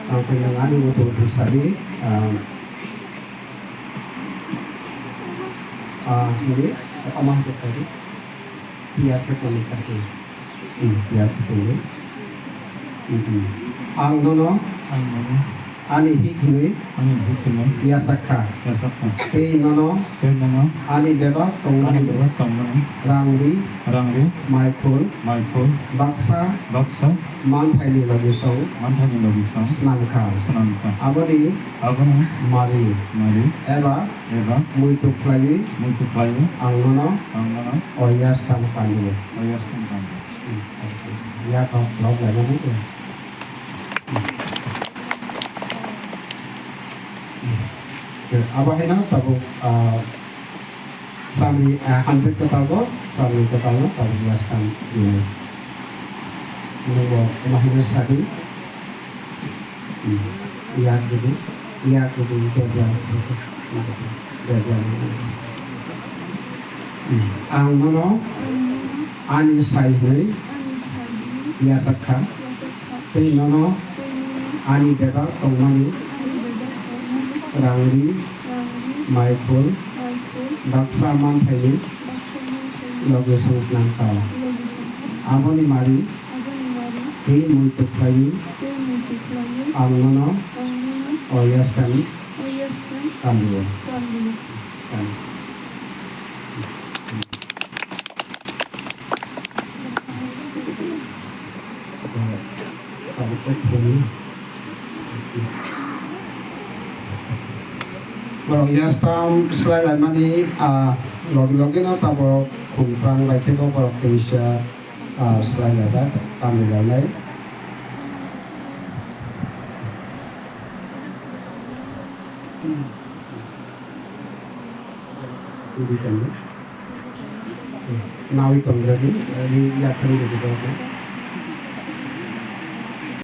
ang pinangani mo to sabi ini omah to tadi dia terkoneksi dia itu ang nono ani hikni yasakha te nono ani deba tongani rangri maipul baksa manthani logiso snamkha aboni mari eba muito play ang nono oyas tampani ya kau rwlaimani itu apa hina tabu Chamri Hamjwk Kok Chamri tabu jelaskan ini mahina sadi iya gitu jajan ang nono ani saihne yasakha te nono ani deba tongmani rangri maipul baksa manthani logesong nangka aboni mari he muito play ang nono oyas kami kambiyo Well, yes, rwlaimani logi no tabo kumprang baik ko por Indonesia selain ada kami lalai. Now we come ready. We are ready to go.